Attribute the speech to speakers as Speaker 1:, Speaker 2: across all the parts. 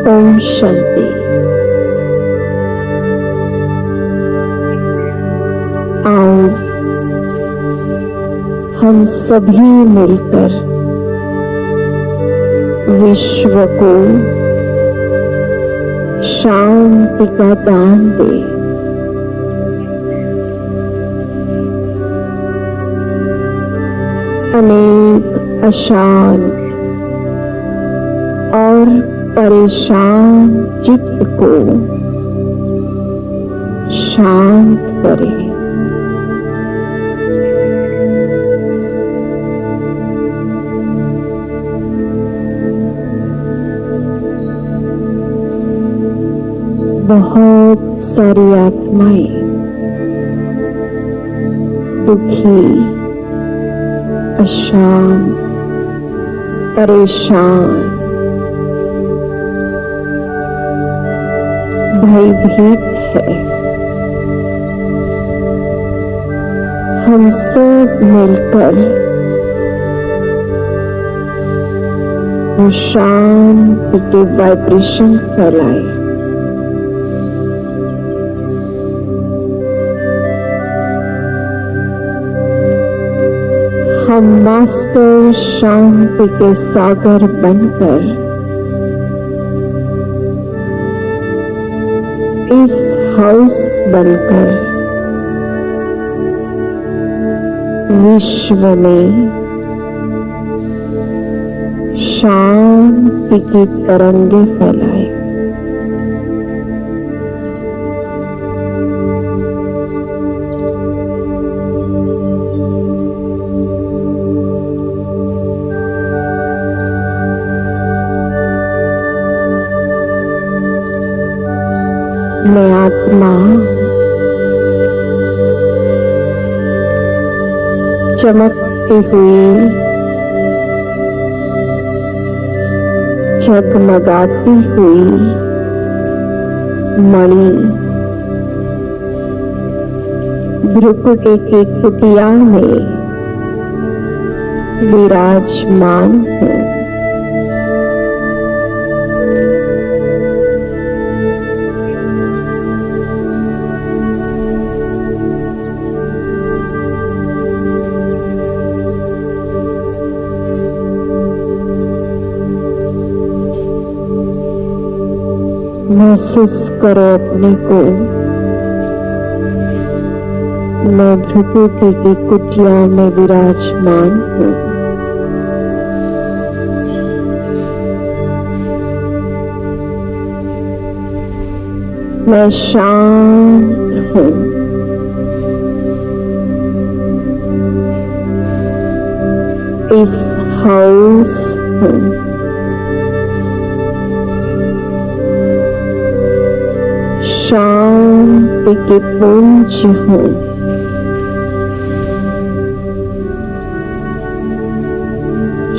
Speaker 1: ओम शांति। आओ हम सभी मिलकर विश्व को शांति का दान दें। अनेक अशांत और परेशान चित्त को शांत करें। बहुत सारी आत्माएं दुखी, अशांत, परेशान, भयभीत है। हम सब मिलकर वो शांति के वाइब्रेशन फैलाएं। हम मास्टर शांति के सागर बनकर इस हाउस बनकर विश्व में शांति की तरंगे फैलाए। मैं आत्मा चमकती हुई, जगमगाती हुई मणि भ्रुकुटी की कुटिया में विराजमान हूँ। महसूस करो अपने को। मैं भ्रुकुटी की कुटिया में विराजमान हूँ। मैं शांत हूँ। इस हाउस हूँ। शांति के पुंज हूँ।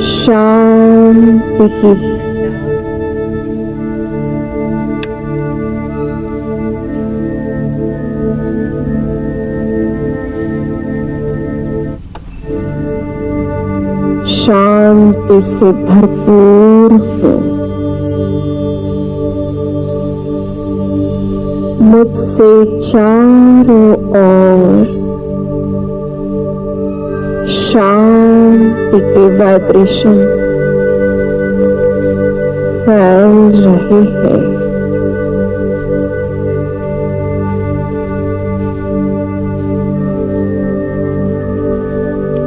Speaker 1: शांति की शांति से भरपूर हूँ। मुझसे चारों ओर शांति के वाइब्रेशंस फैल रहे हैं।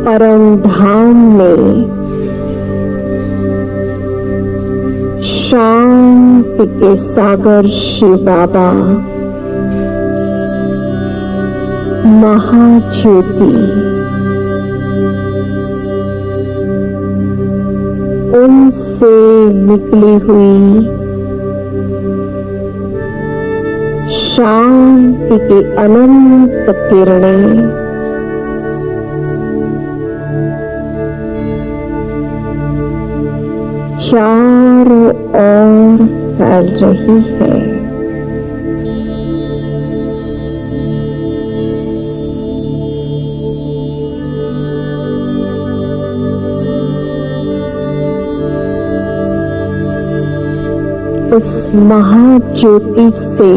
Speaker 1: परम धाम में शांति के सागर शिव बाबा महाज्योति उनसे निकली हुई शांति की अनंत किरणें चारों ओर फैल रही है। उस महाज्योति से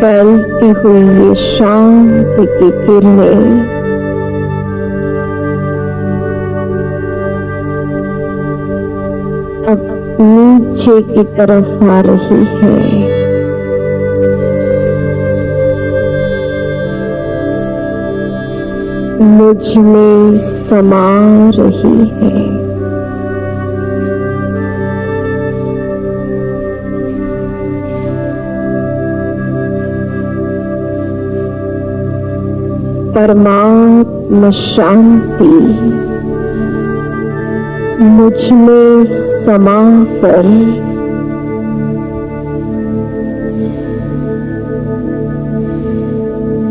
Speaker 1: फैलती हुई ये शांति की किरणें अब नीचे की तरफ आ रही है। मुझ में समा रही है। परमात्मा शांति मुझ में समा कर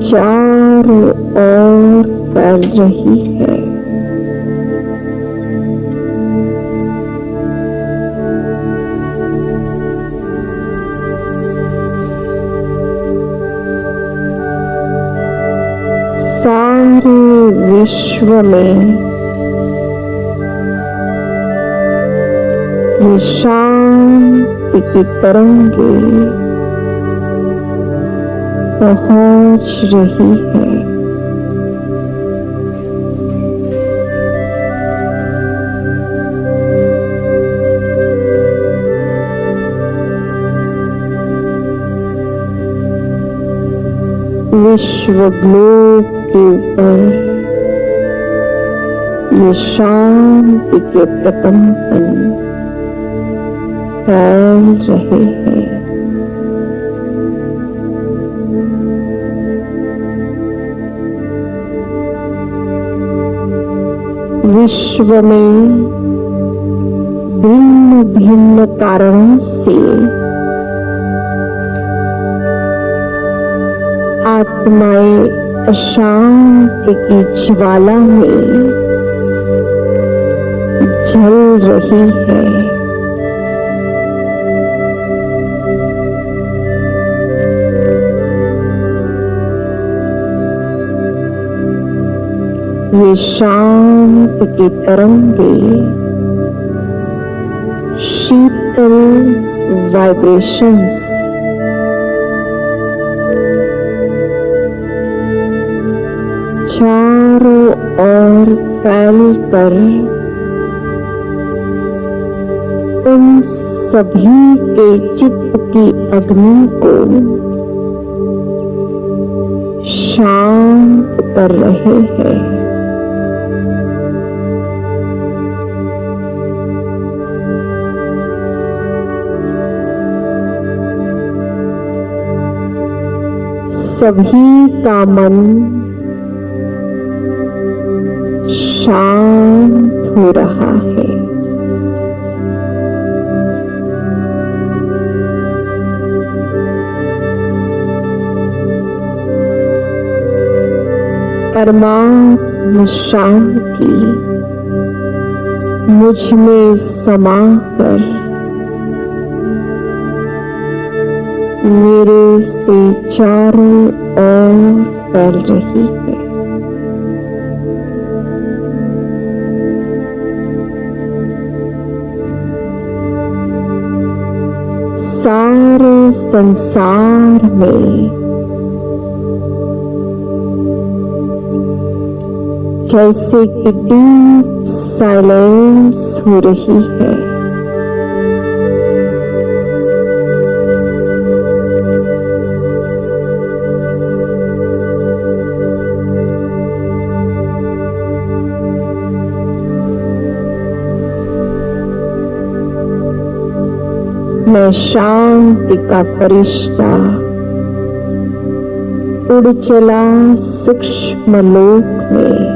Speaker 1: चारों ओर फैल रही है। सारे विश्व में ये शांति की तरंगे पहुंच रही है। विश्व ग्लोब के ऊपर ये शांति के प्रकंपन फैल रहे हैं। विश्व में भिन्न भिन्न कारणों से आत्माएं अशांति की ज्वाला में जल रही है। ये शांति की तरंगे शीतल वाइब्रेशंस चारों ओर फैलकर उन सभी के चित्त की अग्नि को शांत कर रहे हैं। सभी का मन शांत हो रहा है। परमात्मा शांति मुझ में समा कर मेरे से चारों ओर फैल रही है। सारे संसार में जैसे कि डीप साइलेंस हो रही है। मैं शांति का फरिश्ता उड़ चला सूक्ष्म लोक में।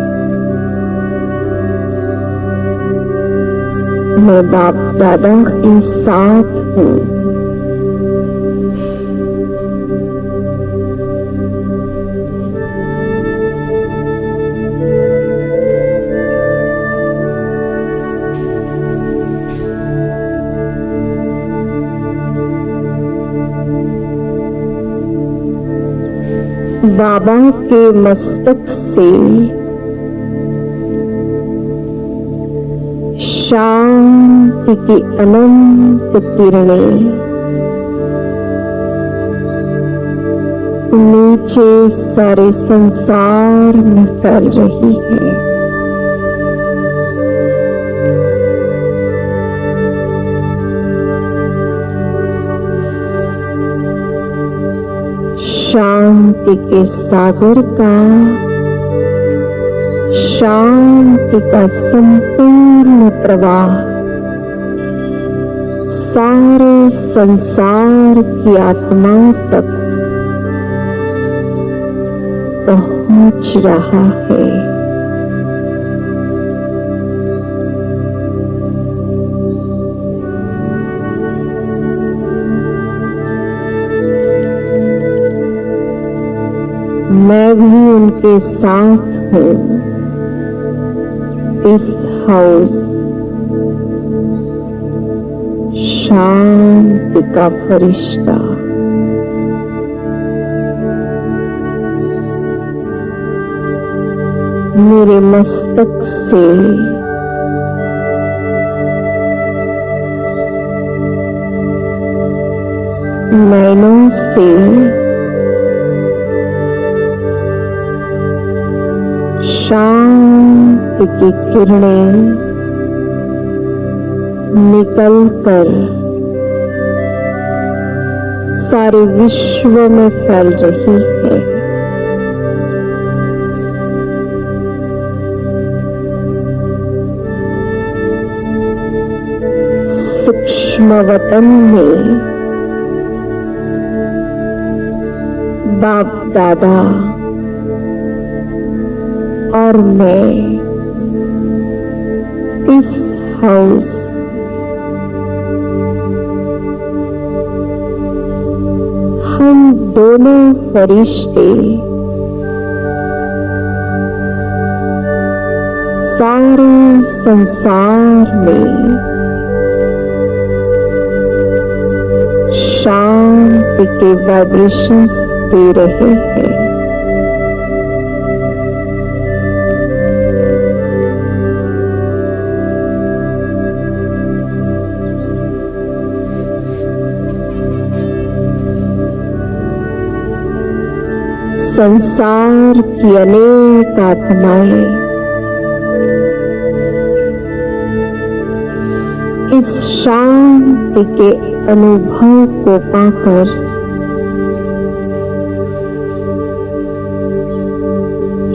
Speaker 1: मैं बाप दादा के साथ हूँ। बाबा के मस्तक से शांति की अनंत किरणें नीचे सारे संसार में फैल रही है। शांति के सागर का, शांति का संपूर्ण प्रवाह सारे संसार की आत्माओं तक पहुंच रहा है। मैं भी उनके साथ हूँ। इस हाउस शांति का फरिश्ता मेरे मस्तक से नैनों से शांति की किरणें निकलकर सारे विश्व में फैल रही है। सूक्ष्म वतन में बाप दादा और मैं इस हाउस हम दोनों फरिश्ते सारे संसार में शांति के वाइब्रेशंस दे रहे हैं। संसार की अनेक आत्माएं इस शांति के अनुभव को पाकर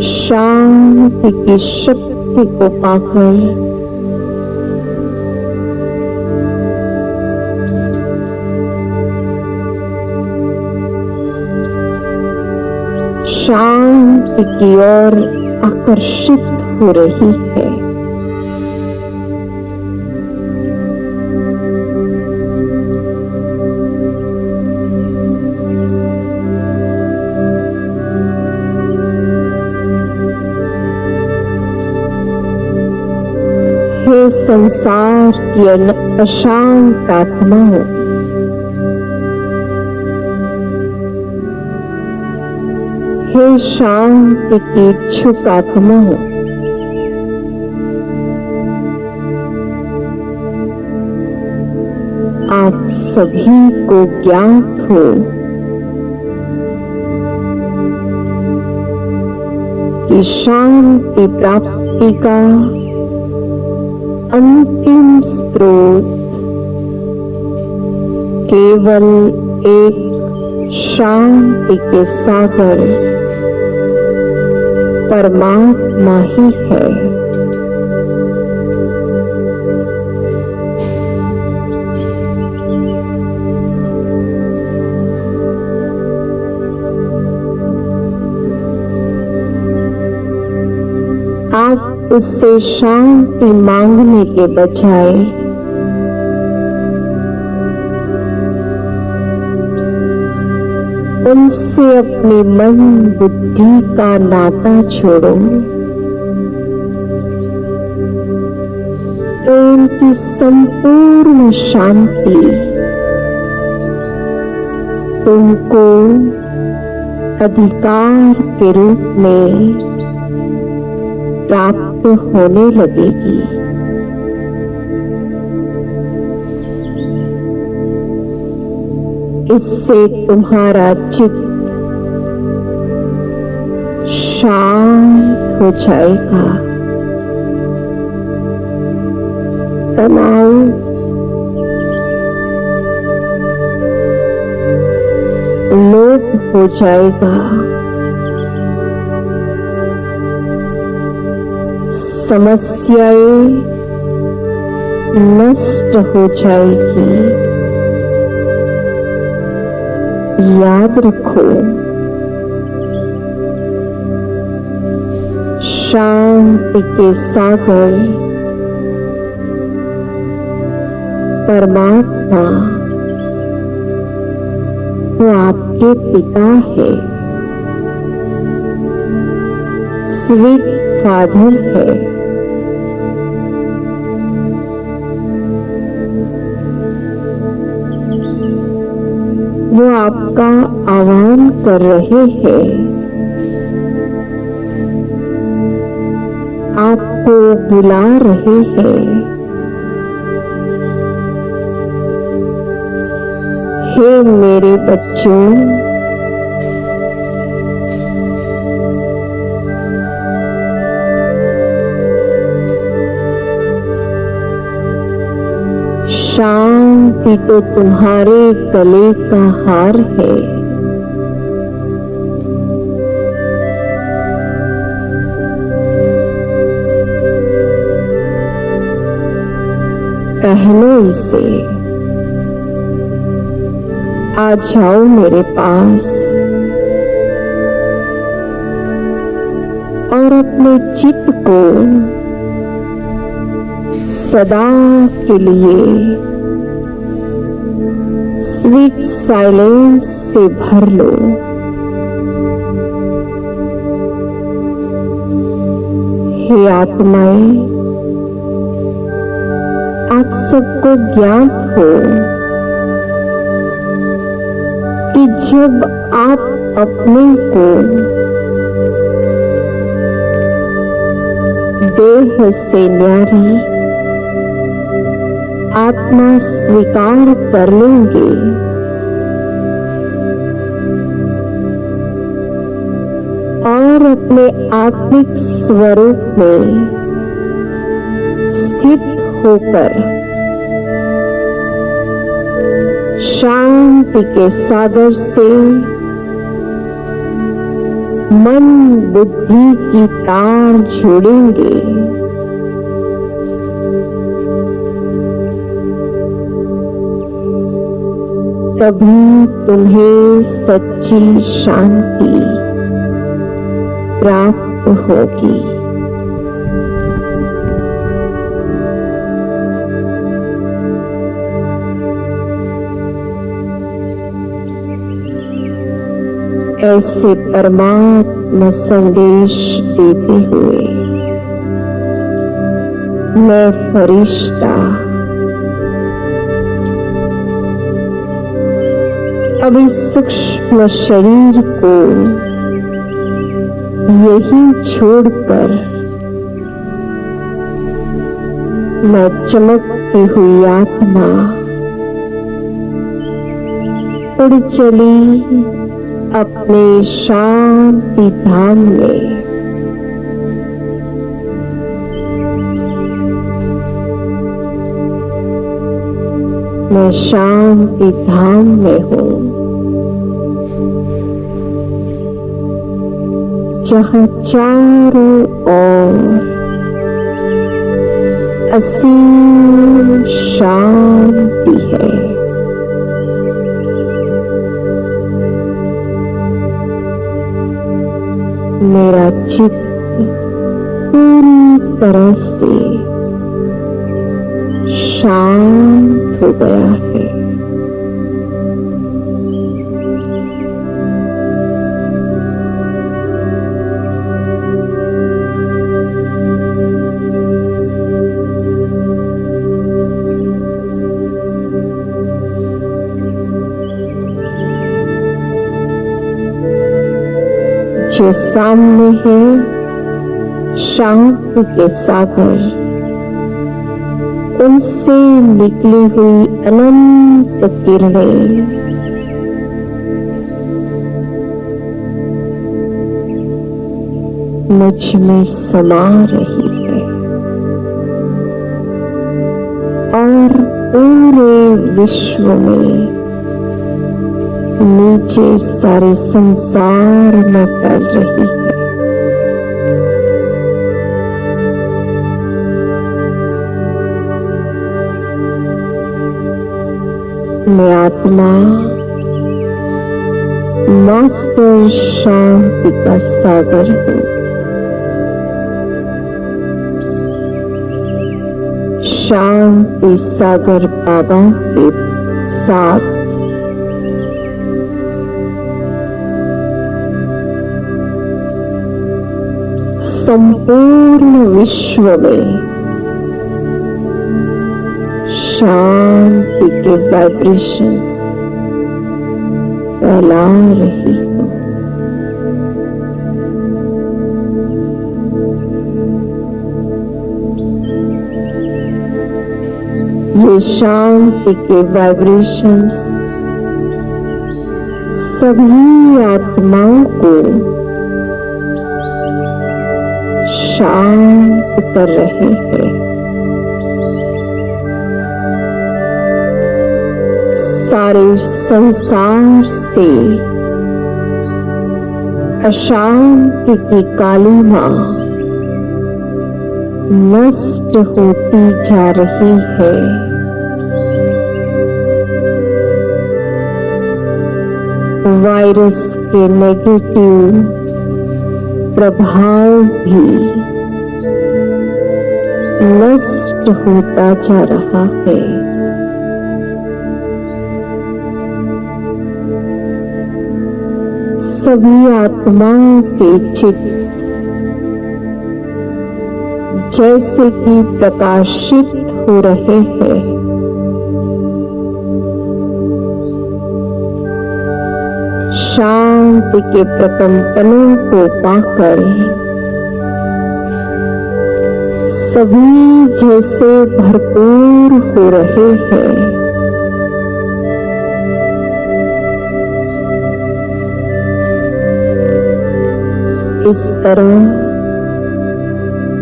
Speaker 1: शांति की शक्ति को पाकर शांति की ओर आकर्षित हो रही है। हे संसार की अशांत आत्माओं, हे शांति की इच्छुक आत्माओं, आप सभी को ज्ञात हो कि शांति प्राप्ति का अंतिम स्रोत केवल एक शांति के सागर परमात्मा ही है। आप उससे शांति मांगने के बजाय उनसे अपने मन बुद्धि का नाता छोड़ो तो उनकी संपूर्ण शांति तुमको अधिकार के रूप में प्राप्त होने लगेगी। इससे तुम्हारा चित्त शांत हो जाएगा, तनाव लोप हो जाएगा, समस्याएं नष्ट हो जाएगी। याद रखो, शांति के सागर परमात्मा वो आपके पिता है, स्वीट फादर है। वो आपका आह्वान कर रहे हैं, आपको बुला रहे हैं। हे मेरे बच्चों, शांति तो तुम्हारे गले का हार है। पहनो इसे। आ जाओ मेरे पास और अपने चित्त को सदा के लिए स्वीट साइलेंस से भर लो। हे आत्माएं, आप सबको ज्ञात हो कि जब आप अपने को देह से न्यारी आत्मा स्वीकार कर लेंगे, और अपने आत्मिक स्वरूप में स्थित होकर शांति के सागर से मन बुद्धि की तार जोड़ेंगे। तभी तुम्हें सच्ची शांति प्राप्त होगी। ऐसे परमात्मा संदेश देते हुए मैं फरिश्ता अब इस सूक्ष्म शरीर को यही छोड़कर मैं चमकती हुई आत्मा उड़ चली अपने शांति धाम में। मैं शांति धाम में हूँ, जहाँ चारों ओर असीम शांति है। मेरा चित्त पूरी तरह से शांत हो गया है। जो सामने है शांति के सागर, उनसे निकली हुई अनंत किरणें मुझ में समा रही है और पूरे विश्व में, नीचे सारे संसार में फैल रही है। मैं आत्मा मास्टर शांति का सागर हूँ। शांति सागर बाबा के साथ संपूर्ण विश्व में शांति के वाइब्रेशंस फैला रही हूँ। ये शांति के वाइब्रेशंस सभी आत्माओं को शांत कर रहे हैं। सारे संसार से अशांति की कालिमा नष्ट होती जा रही है। वायरस के नेगेटिव प्रभाव भी नष्ट होता जा रहा है। सभी आत्माओं के चित्त जैसे कि प्रकाशित हो रहे हैं। शांति के प्रकंपनों को पाकर सभी जैसे भरपूर हो रहे हैं। इस तरह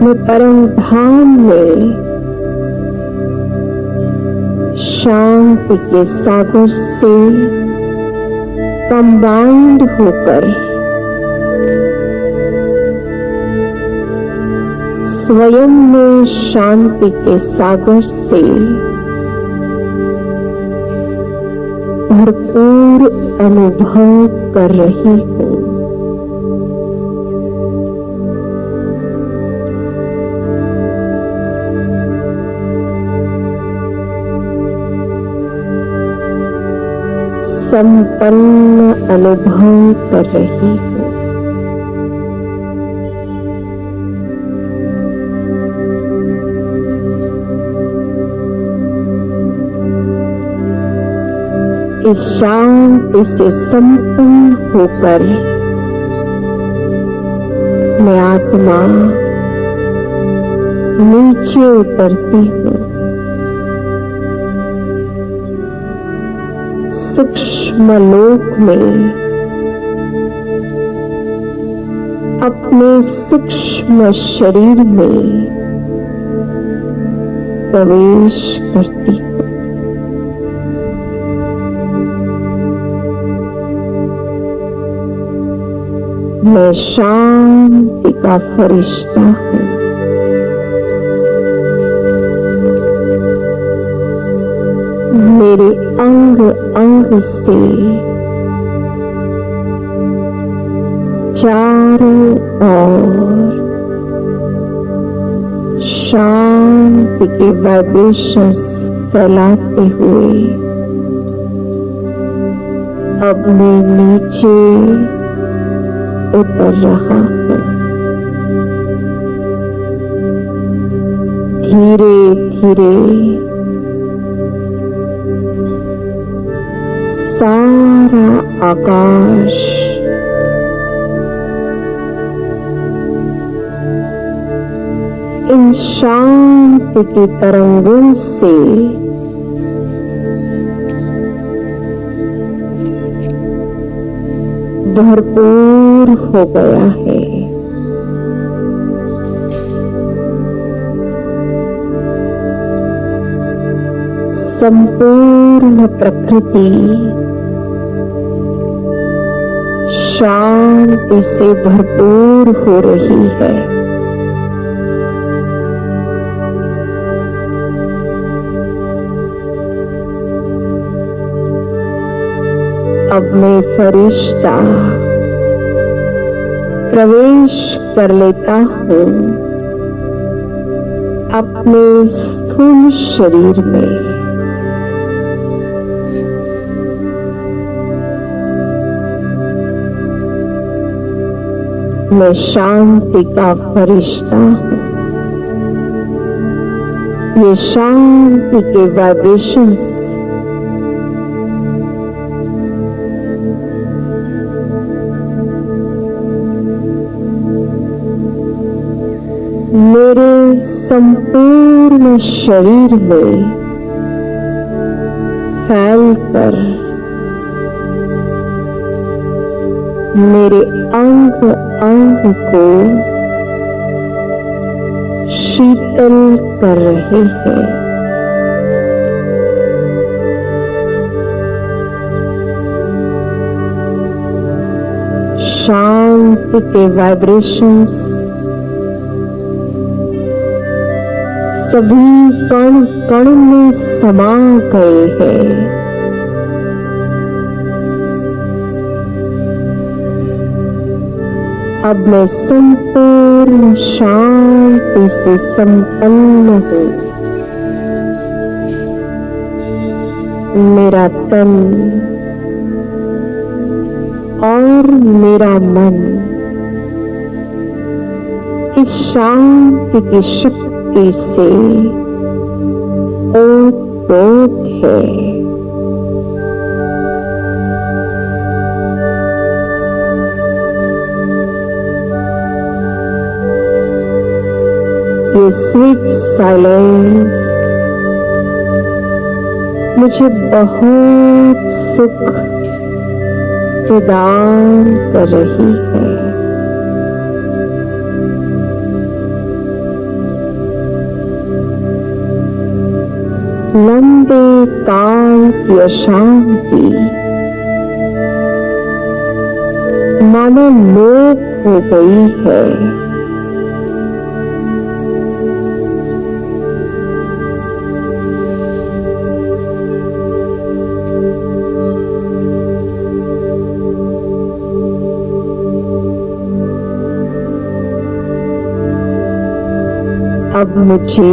Speaker 1: मैं परम धाम में शांति के सागर से कंबाइंड होकर स्वयं में शांति के सागर से भरपूर अनुभव कर रही हूँ। संपन्न अनुभव कर रही हूँ। इस शांति से संपन्न होकर मैं आत्मा नीचे उतरती हूँ। सूक्ष्म लोक में अपने सूक्ष्म शरीर में प्रवेश करती हूँ। मैं शांति का फरिश्ता हूँ। मेरे अंग अंग से चारों ओर शांति के वाइब्रेशंस फैलाते हुए अब मैं नीचे उतर रहा हूँ। धीरे धीरे सारा आकाश इन शांति की तरंगों से भरपूर हो गया है। संपूर्ण प्रकृति शांति से भरपूर हो रही है। अब मैं फरिश्ता प्रवेश कर लेता हूँ अपने स्थूल शरीर में। मैं शांति का फरिश्ता हूँ। ये शांति के वाइब्रेशंस मेरे संपूर्ण शरीर में फैलकर मेरे अंग अंग को शीतल कर रहे हैं। शांति के वाइब्रेशंस सभी कण कण में समा गए हैं। अब मैं संपूर्ण शांति से संपन्न हूँ। मेरा तन और मेरा मन इस शांति की शक्ति से ओतप्रोत है। ये स्वीट साइलेंस मुझे बहुत सुख प्रदान कर रही है। लंबे काल की अशांति मानो लोप हो गई है। अब मुझे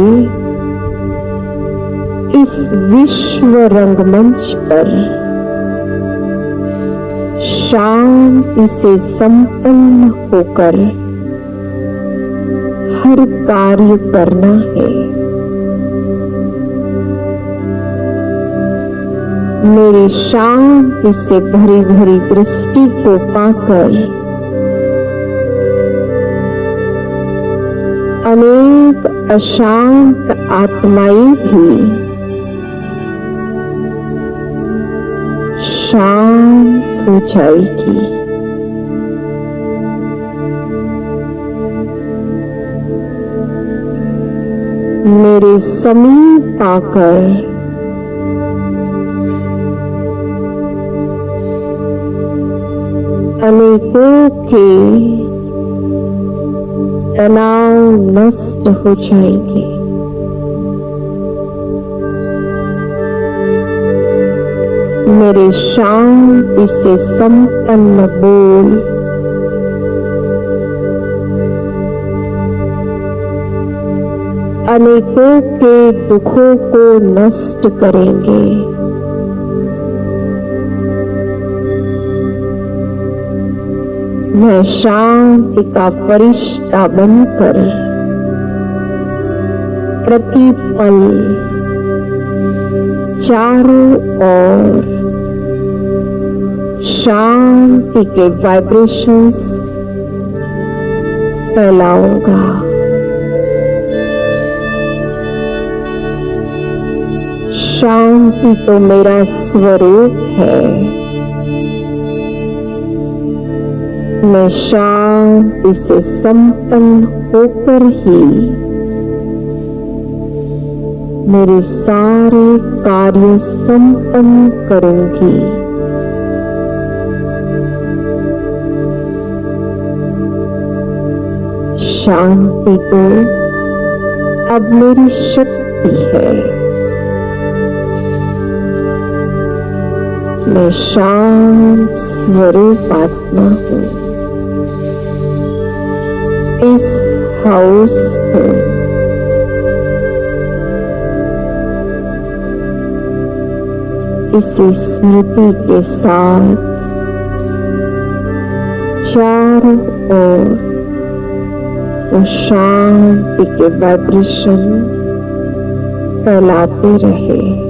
Speaker 1: इस विश्व रंगमंच पर शांति से संपन्न होकर हर कार्य करना है। मेरी शांति से भरी भरी दृष्टि को पाकर अनेक अशांत आत्माएं भी शांत हो जाएगी। मेरे समीप आकर अनेकों के तनाव नष्ट हो जाएंगे। मेरे शांति से संपन्न बोल अनेकों के दुखों को नष्ट करेंगे। मैं शांति का फरिश्ता बनकर प्रतिपल चारों ओर शांति के वाइब्रेशंस फैलाऊंगा। शांति तो मेरा स्वरूप है। मैं शांति से संपन्न होकर ही मेरे सारे कार्य संपन्न करूंगी। शांति तो अब मेरी शक्ति है। मैं शांत स्वरूप आत्मा हूँ। इस हाउस हूँ। इसी स्मृति के साथ चारों ओर वो शांति के वाइब्रेशन फैलाते रहे।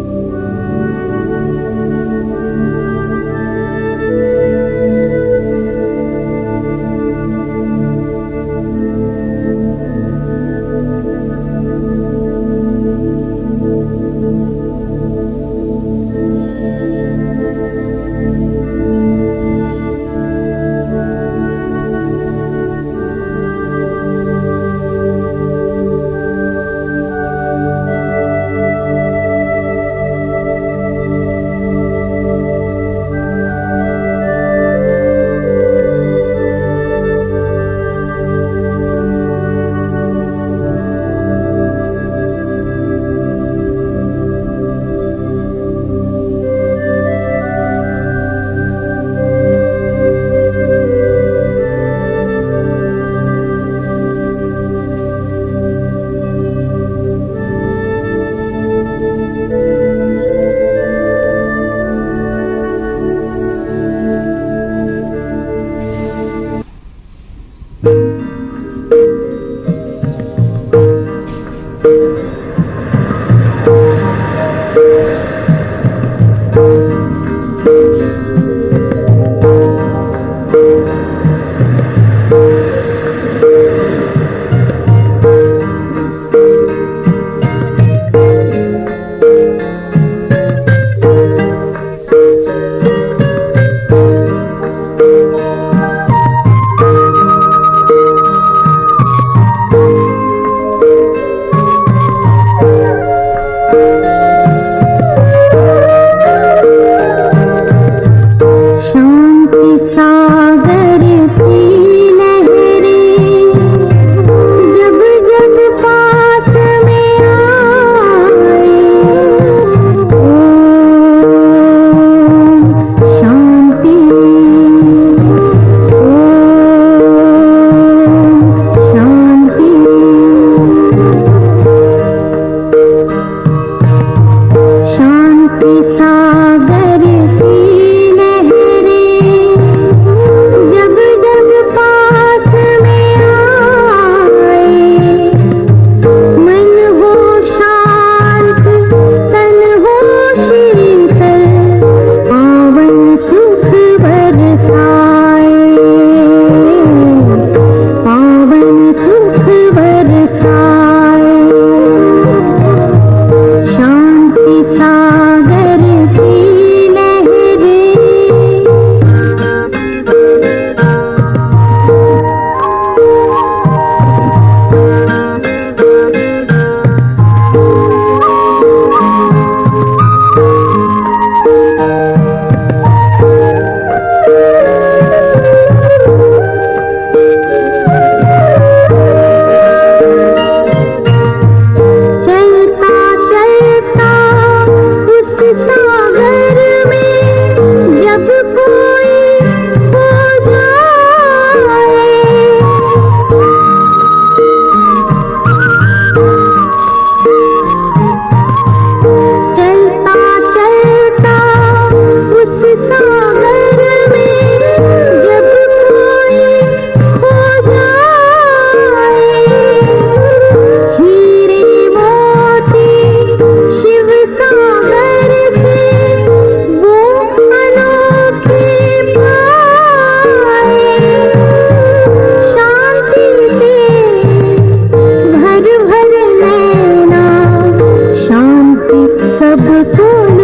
Speaker 2: सबको